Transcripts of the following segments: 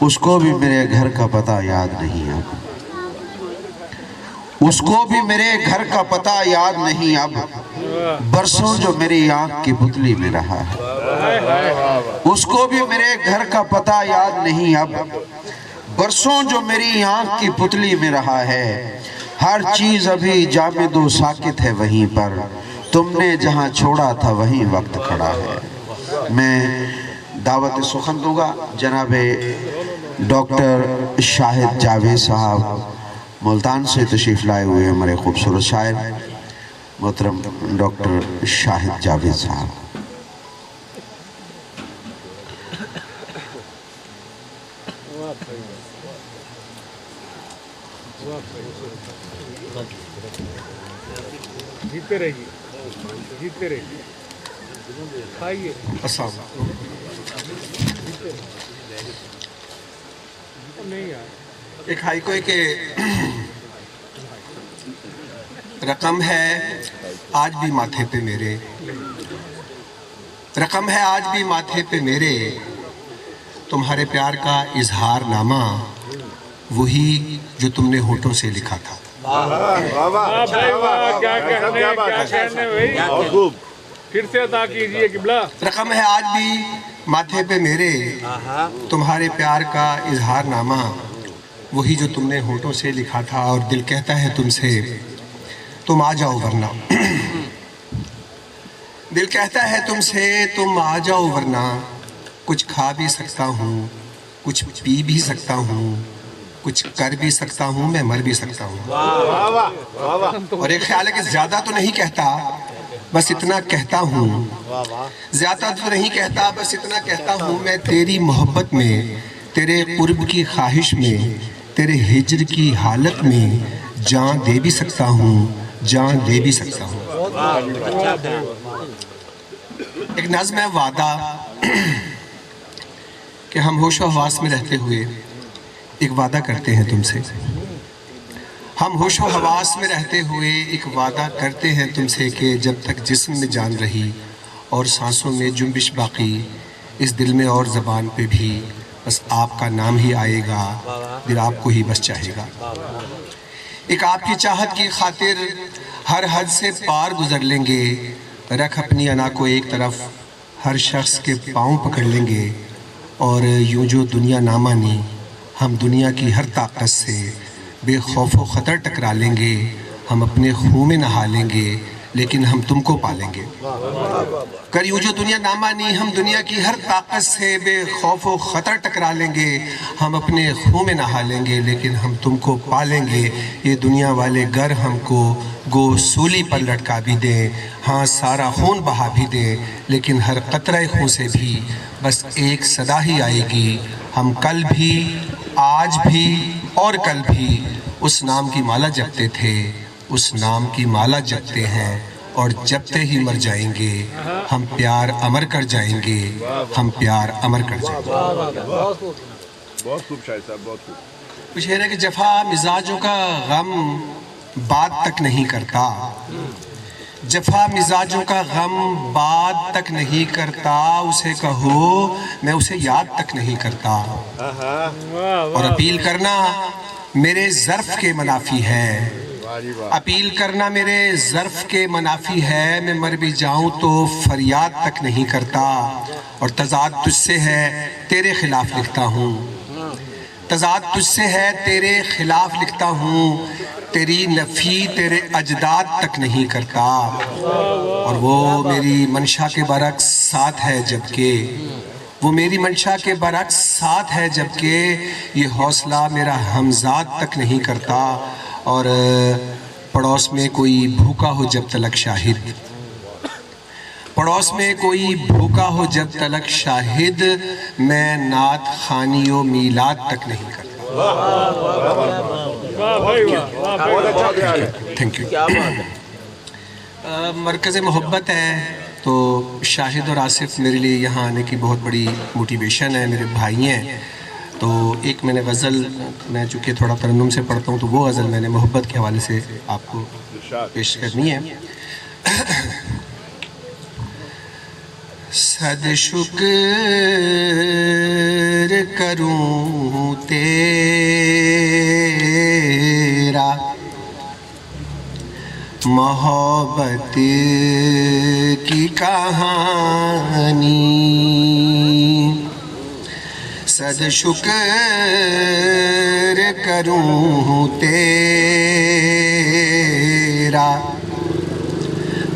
اس کو بھی میرے گھر کا پتہ یاد نہیں اب، اس کو بھی میرے گھر کا پتہ یاد نہیں اب، برسوں جو میری آنکھ کی پتلی میں رہا ہے، اس کو بھی میرے گھر کا پتہ یاد نہیں اب، برسوں جو میری آنکھ کی پتلی میں رہا ہے، ہر چیز ابھی جامد و ساکت ہے وہیں پر، تم نے جہاں چھوڑا تھا وہیں وقت کھڑا ہے۔ میں دعوت سخن دوں گا جناب ڈاکٹر شاہد جاوید صاحب، ملتان سے تشریف لائے ہوئے ہمارے خوبصورت شاعر محترم ڈاکٹر شاہد جاوید صاحب۔ جیتے رہیے، جیتے رہیے، کھائیے۔ السلام علیکم۔ نہیں یار، ایک ہائی کوئی کہ رقم ہے آج بھی ماتھے پہ میرے، رقم ہے آج بھی ماتھے پہ میرے، تمہارے پیار کا اظہار نامہ وہی جو تم نے ہونٹوں سے لکھا تھا۔ واہ بھائی واہ، کیا کہنے، کیا کہنے بھائی، پھر سے عطا کیجئے قبلہ۔ رقم ہے آج بھی ماتھے پہ میرے، تمہارے پیار کا اظہار نامہ وہی جو تم نے ہونٹوں سے لکھا تھا، اور دل کہتا ہے تم سے تم آ جاؤ ورنہ، دل کہتا ہے تم سے تم آ جاؤ ورنہ، کچھ کھا بھی سکتا ہوں، کچھ پی بھی سکتا ہوں، کچھ کر بھی سکتا ہوں، میں مر بھی سکتا ہوں۔ اور ایک خیال ہے کہ زیادہ تو نہیں کہتا، بس اتنا کہتا ہوں، زیادہ تو نہیں کہتا، بس اتنا کہتا ہوں، میں تیری محبت میں، تیرے قرب کی خواہش میں، تیرے ہجر کی حالت میں جان دے بھی سکتا ہوں، جان دے بھی سکتا ہوں۔ ایک نظم ہے وعدہ کہ ہم ہوش و حواس میں رہتے ہوئے ایک وعدہ کرتے ہیں تم سے، ہم ہوش و حواس میں رہتے ہوئے ایک وعدہ کرتے ہیں تم سے کہ جب تک جسم میں جان رہی اور سانسوں میں جنبش باقی، اس دل میں اور زبان پہ بھی بس آپ کا نام ہی آئے گا، دل آپ کو ہی بس چاہے گا۔ ایک آپ کی چاہت کی خاطر ہر حد سے پار گزر لیں گے، رکھ اپنی انا کو ایک طرف، ہر شخص کے پاؤں پکڑ لیں گے، اور یوں جو دنیا نہ مانی ہم دنیا کی ہر طاقت سے بے خوف و خطر ٹکرا لیں گے، ہم اپنے خون میں نہا لیں گے لیکن ہم تم کو پالیں گے۔ کر یوں جو دنیا نہ مانی ہم دنیا کی ہر طاقت سے بے خوف و خطر ٹکرا لیں گے، ہم اپنے خون میں نہا لیں گے لیکن ہم تم کو پالیں گے۔ یہ دنیا والے گر ہم کو گو سولی پر لٹکا بھی دیں، ہاں سارا خون بہا بھی دیں، لیکن ہر قطرہ خون سے بھی بس ایک صدا ہی آئے گی، ہم کل بھی آج بھی اور کل بھی اس نام کی مالا جپتے تھے، اس نام کی مالا جپتے ہیں اور جپتے ہی مر جائیں گے، ہم پیار امر کر جائیں گے، ہم پیار امر کر جائیں گے۔ بہت خوب شاہد صاحب، بہت خوب۔ کچھ ہے کہ جفا مزاجوں کا غم بات تک نہیں کرتا، جفا مزاجوں کا غم بات تک نہیں کرتا، اسے کہو میں اسے یاد تک نہیں کرتا، اور اپیل کرنا میرے ظرف کے منافی ہے، اپیل کرنا میرے ظرف کے منافی ہے، میں مر بھی جاؤں تو فریاد تک نہیں کرتا، اور تضاد تجھ سے ہے تیرے خلاف لکھتا ہوں، تضاد تجھ سے ہے تیرے خلاف لکھتا ہوں، تیری نفی تیرے اجداد تک نہیں کرتا، اور وہ میری منشا کے برعکس ساتھ ہے جبکہ، وہ میری منشا کے برعکس ساتھ ہے جبکہ یہ حوصلہ میرا ہمزاد تک نہیں کرتا، اور پڑوس میں کوئی بھوکا ہو جب تلک شاہد، پڑوس میں کوئی بھوکا ہو جب تلک شاہد، میں نعت خوانی و میلاد تک نہیں کرتا۔ Thank you. مرکز محبت ہے تو شاہد اور آصف میرے لیے یہاں آنے کی بہت بڑی موٹیویشن ہے، میرے بھائی ہیں، تو ایک میں نے غزل، میں چونکہ تھوڑا ترنم سے پڑھتا ہوں تو وہ غزل میں نے محبت کے حوالے سے آپ کو پیش کرنی ہے۔ صد شکر کروں تیرا محبت کی کہانی صد شکر کروں تیرا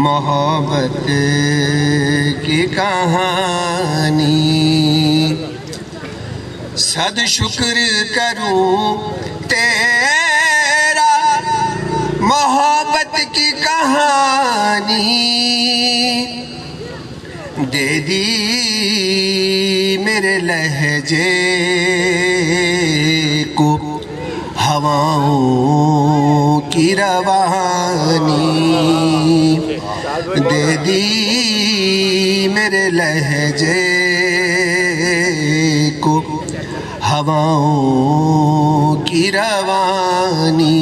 محبت کی کہانی صد شکر کروں تیرا محبت کی کہانی دے دی میرے لہجے کو ہواؤں کی روانی دے دی میرے لہجے کو ہواؤں کی روانی۔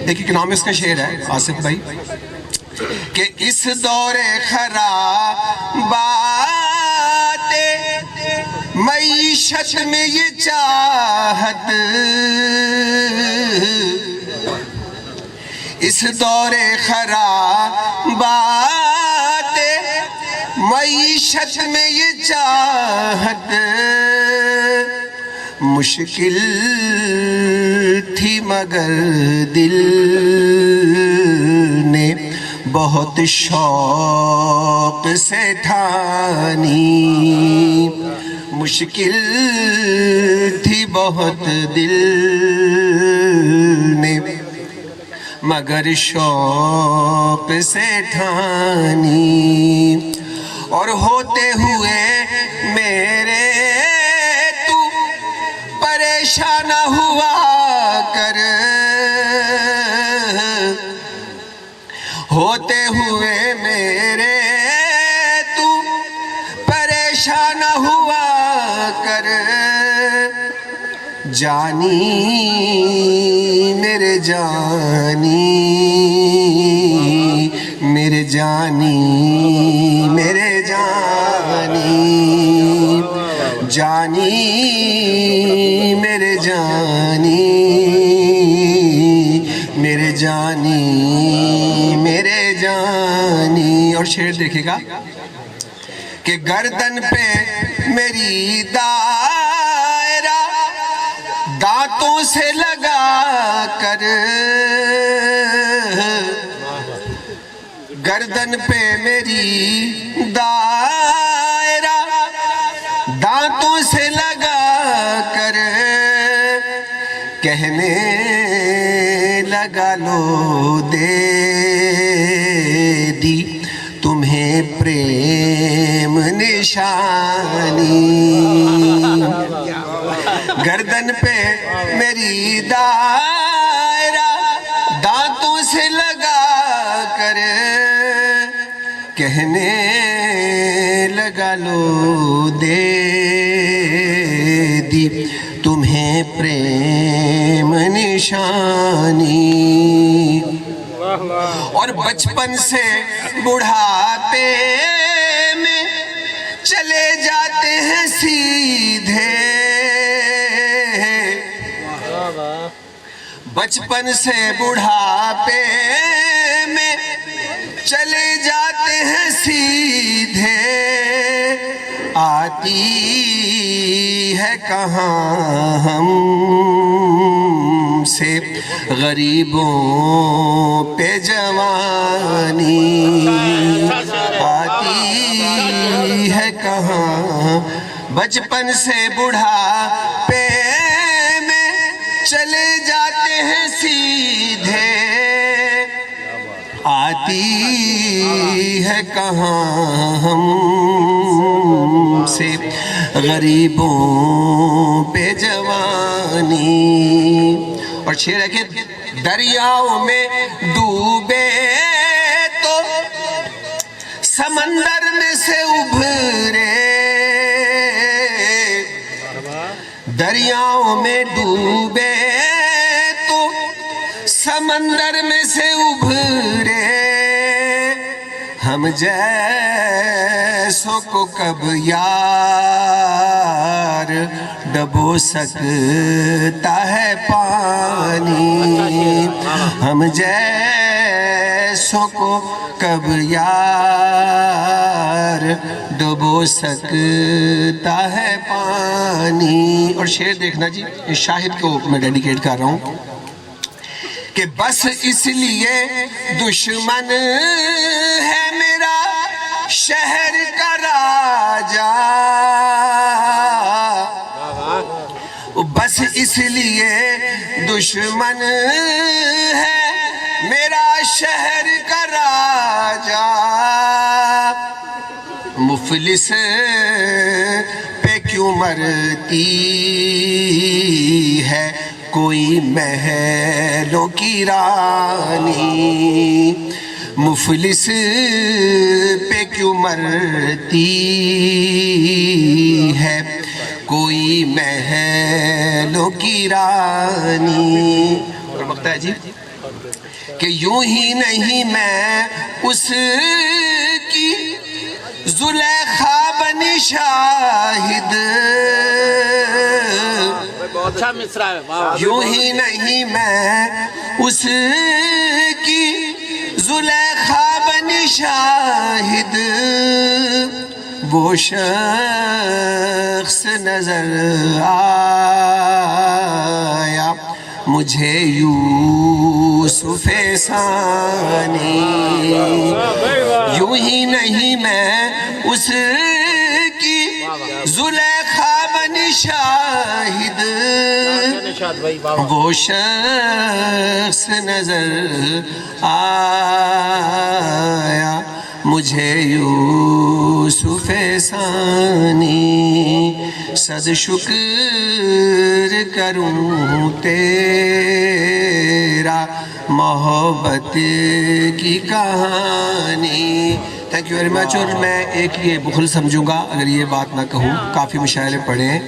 ایک نام اس کا شعر ہے آصف بھائی کہ اس دور خرابات معیشت میں یہ چاہت، اس دور خرابات معیشت میں یہ چاہت مشکل تھی مگر دل نے بہت شوق سے ٹھانی، مشکل تھی بہت دل نے مگر شوق سے ٹھانی، اور ہوتے ہوئے میرے تو پریشان ہوا کر، ہوتے ہوئے میرے تو پریشان ہوا کر، جانی میرے جانی میرے جانی میرے جانی جانی میرے جانی میرے جانی میرے جانی۔ اور شعر دیکھے گا کہ گردن پہ میری دائرہ دانتوں سے لگا کر، گردن پہ میری دائرہ دانتوں سے لگا کر کہنے لگا لو دے دی تمہیں پریم نشانی، گردن پہ میری دائرہ دانتوں سے لگا کر کہنے لگا لو دے دی تمہیں پریم نشانی، اور بچپن سے بڑھاپے میں چلے جاتے ہیں سیدھے، بچپن سے بڑھاپے میں چلے جاتے ہیں سیدھے، آتی ہے کہاں ہم سے غریبوں پہ جوانی، آتی ہے کہاں بچپن سے بڑھاپے میں چلے جاتے ہیں سیدھے، آتی ہے کہاں ہم سے غریبوں پہ جوانی۔ اور شعر ہے کہ دریاؤں میں ڈوبے تو سمندر میں سے ابھرے، دریاؤں میں ڈوبے تو سمندر میں سے ابھرے، ہم ہم جیسوں کو کب یار ڈبو سکتا ہے پانی، ہم جیسوں کو کب یار ڈبو سکتا ہے پانی۔ اور شعر دیکھنا جی، اس شاہد کو میں ڈیڈیکیٹ کر رہا ہوں کہ بس اس لیے دشمن ہے میرا شہر کا راجا، بس اس لیے دشمن ہے میرا شہر کا راجا، مفلس پہ کیوں مرتی ہے کوئی محلوں کی رانی، مفلس پہ کیوں مرتی ہے کوئی محلوں کی رانی۔ اور وقت ہے جی کہ یوں ہی نہیں میں اس کی زلیخا بنی شاہد، اچھا مصرع ہے، یوں ہی نہیں میں اس کی زلیخا بنی شاہد، وہ شخص نظر آیا مجھے یوسف ثانی، یوں ہی نہیں میں اس کی زلیخا بنی شاہد، وہ شخص نظر آیا مجھے یوسف ثانی، صد شکر کروں تیرا محبت کی کہانی۔ Thank you very much. اور میں ایک یہ بخل سمجھوں گا اگر یہ بات نہ کہوں، کافی مشاعرے پڑھے ہیں،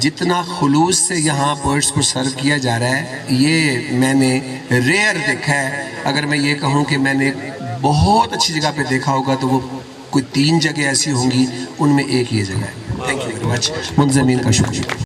جتنا خلوص سے یہاں پوئٹس کو سرو کیا جا رہا ہے یہ میں نے ریئر دیکھا ہے۔ اگر میں یہ کہوں کہ میں نے بہت اچھی جگہ پہ دیکھا ہوگا تو وہ کوئی 3 جگہ ایسی ہوں گی، ان میں ایک یہ جگہ ہے۔ تھینک یو ویری مچ، منظمین کا شکریہ۔